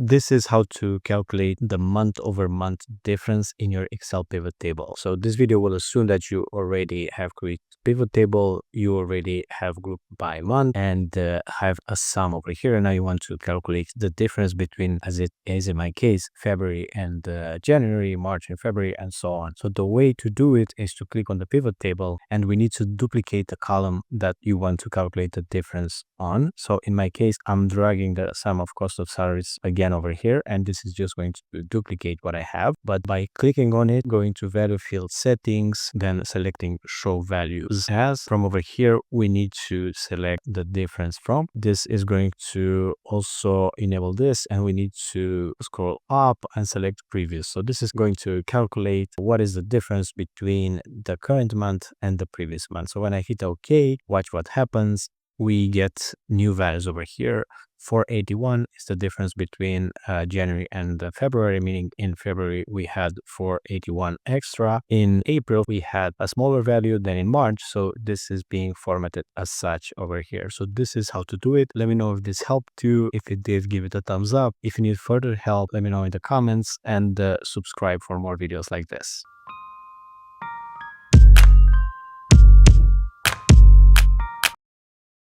This is how to calculate the month-over-month difference in your Excel pivot table. So this video will assume that you already have created pivot table, you already have grouped by month, and have a sum over here. And now you want to calculate the difference between, as it is in my case, February and January, March and February, and so on. So the way to do it is to click on the pivot table, and we need to duplicate the column that you want to calculate the difference on. So in my case, I'm dragging the sum of cost of salaries again over here, and this is just going to duplicate what I have. But by clicking on it, going to value field settings, then selecting show values as, from over here we need to select the difference from. This is going to also enable this, and we need to scroll up and select previous. So this is going to calculate what is the difference between the current month and the previous month. So when I hit OK, watch what happens. We get new values over here. 481 is the difference between January and February, meaning in February we had 481 extra. In April we had a smaller value than in March, so this is being formatted as such over here. So this is how to do it. Let me know if this helped you. If it did, give it a thumbs up. If you need further help, let me know in the comments, and subscribe for more videos like this.